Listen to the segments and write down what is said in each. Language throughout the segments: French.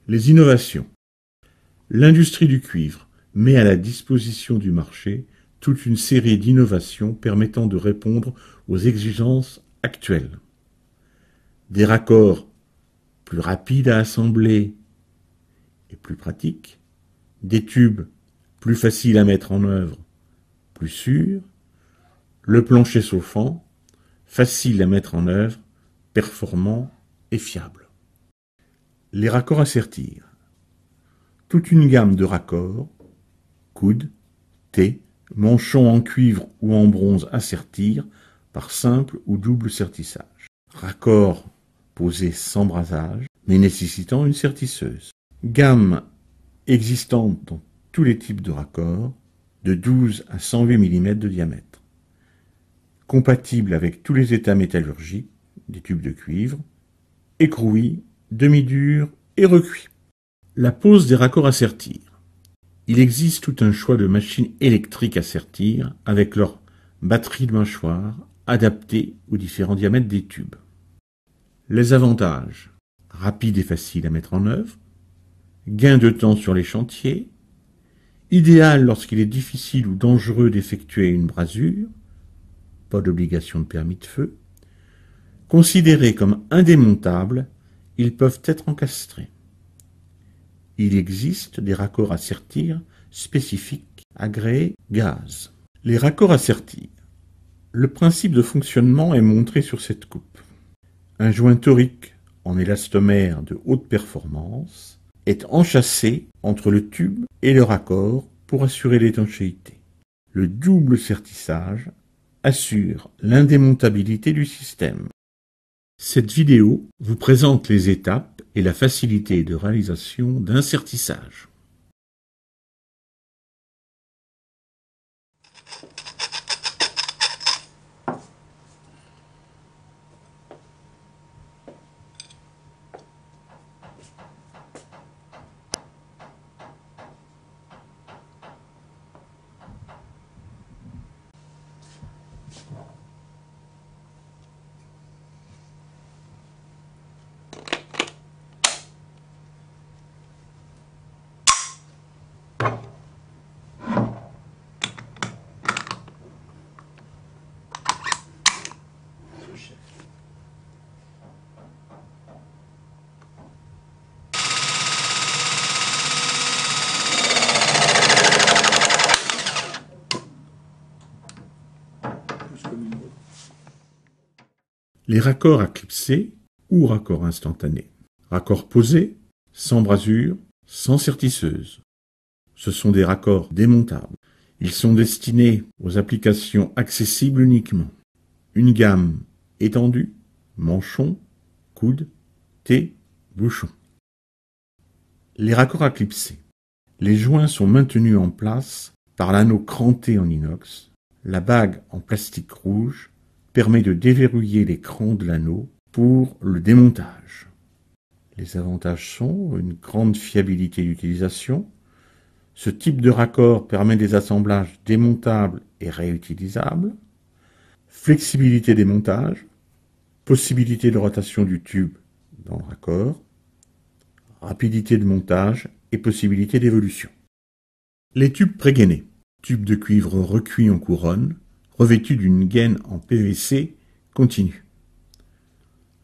Les innovations. L'industrie du cuivre met à la disposition du marché toute une série d'innovations permettant de répondre aux exigences actuelles. Des raccords plus rapides à assembler et plus pratiques, des tubes plus faciles à mettre en œuvre, plus sûrs, le plancher chauffant, facile à mettre en œuvre, performant et fiable. Les raccords à sertir. Toute une gamme de raccords, coude, T, manchons en cuivre ou en bronze à sertir par simple ou double sertissage. Raccords posés sans brasage, mais nécessitant une sertisseuse. Gamme existante dans tous les types de raccords, de 12 à 108 mm de diamètre. Compatible avec tous les états métallurgiques, des tubes de cuivre, écrouis, demi-durs et recuits. La pose des raccords à sertir. Il existe tout un choix de machines électriques à sertir avec leur batterie de mâchoire adaptée aux différents diamètres des tubes. Les avantages. Rapide et facile à mettre en œuvre. Gain de temps sur les chantiers. Idéal lorsqu'il est difficile ou dangereux d'effectuer une brasure. Pas d'obligation de permis de feu. Considérés comme indémontables, ils peuvent être encastrés. Il existe des raccords à sertir spécifiques agréés gaz. Les raccords à sertir. Le principe de fonctionnement est montré sur cette coupe. Un joint torique en élastomère de haute performance est enchâssé entre le tube et le raccord pour assurer l'étanchéité. Le double sertissage assure l'indémontabilité du système. Cette vidéo vous présente les étapes et la facilité de réalisation d'un sertissage. Les raccords à clipser ou raccords instantanés. Raccords posés, sans brasure, sans sertisseuse. Ce sont des raccords démontables. Ils sont destinés aux applications accessibles uniquement. Une gamme étendue, manchon, coude, T, bouchon. Les raccords à clipser. Les joints sont maintenus en place par l'anneau cranté en inox. La bague en plastique rouge permet de déverrouiller les crans de l'anneau pour le démontage. Les avantages sont une grande fiabilité d'utilisation. Ce type de raccord permet des assemblages démontables et réutilisables. Flexibilité des montages. Possibilité de rotation du tube dans le raccord. Rapidité de montage et possibilité d'évolution. Les tubes pré-gainés. Tubes de cuivre recuits en couronne, revêtus d'une gaine en PVC continue.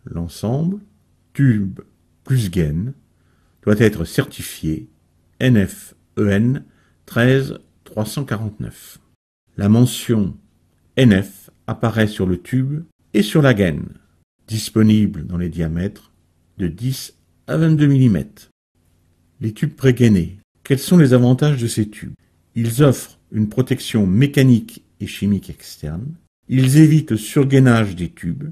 L'ensemble, tube plus gaine, doit être certifié NF-EN 13349. La mention NF apparaît sur le tube et sur la gaine, disponible dans les diamètres de 10 à 22 mm. Les tubes pré-gainés. Quels sont les avantages de ces tubes? Ils offrent une protection mécanique et chimique externe. Ils évitent le surgainage des tubes.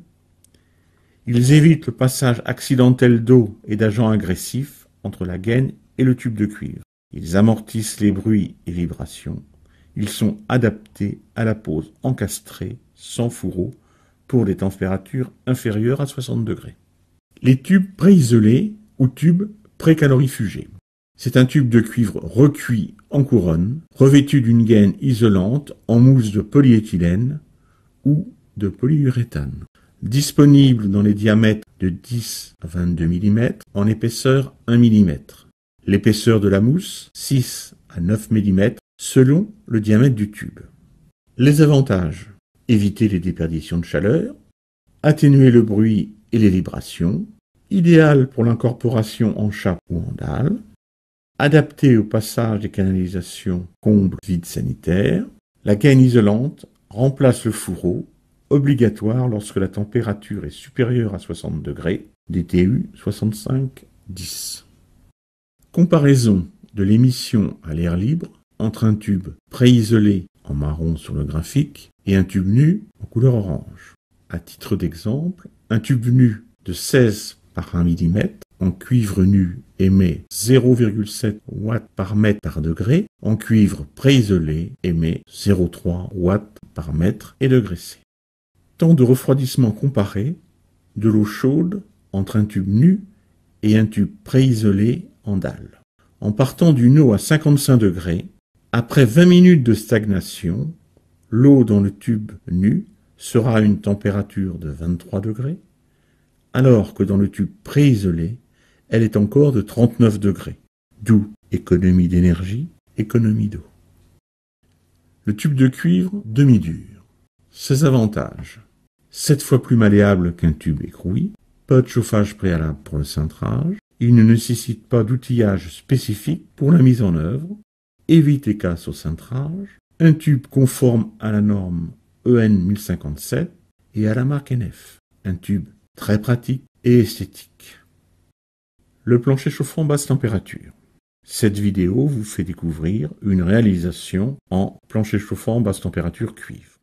Ils évitent le passage accidentel d'eau et d'agents agressifs entre la gaine et le tube de cuivre. Ils amortissent les bruits et vibrations. Ils sont adaptés à la pose encastrée, sans fourreau, pour des températures inférieures à 60 degrés. Les tubes pré-isolés ou tubes pré-calorifugés. C'est un tube de cuivre recuit en couronne, revêtu d'une gaine isolante en mousse de polyéthylène ou de polyuréthane. Disponible dans les diamètres de 10 à 22 mm, en épaisseur 1 mm. L'épaisseur de la mousse, 6 à 9 mm, selon le diamètre du tube. Les avantages: éviter les déperditions de chaleur, atténuer le bruit et les vibrations, idéal pour l'incorporation en chape ou en dalle, adapté au passage des canalisations comble-vide sanitaire. La gaine isolante remplace le fourreau, obligatoire lorsque la température est supérieure à 60 degrés, DTU 65-10. Comparaison de l'émission à l'air libre entre un tube préisolé en marron sur le graphique et un tube nu en couleur orange. À titre d'exemple, un tube nu de 16 par 1 mm en cuivre nu émet 0,7 watts par mètre par degré, en cuivre préisolé émet 0,3 watts par mètre et degré C. Temps de refroidissement comparé de l'eau chaude entre un tube nu et un tube préisolé en dalle. En partant d'une eau à 55 degrés, après 20 minutes de stagnation, l'eau dans le tube nu sera à une température de 23 degrés, alors que dans le tube préisolé, elle est encore de 39 degrés. D'où économie d'énergie, économie d'eau. Le tube de cuivre demi-dur. Ses avantages: 7 fois plus malléable qu'un tube écroué, pas de chauffage préalable pour le cintrage, il ne nécessite pas d'outillage spécifique pour la mise en œuvre, évite les casses au cintrage, un tube conforme à la norme EN 1057 et à la marque NF, un tube très pratique et esthétique. Le plancher chauffant basse température. Cette vidéo vous fait découvrir une réalisation en plancher chauffant basse température cuivre.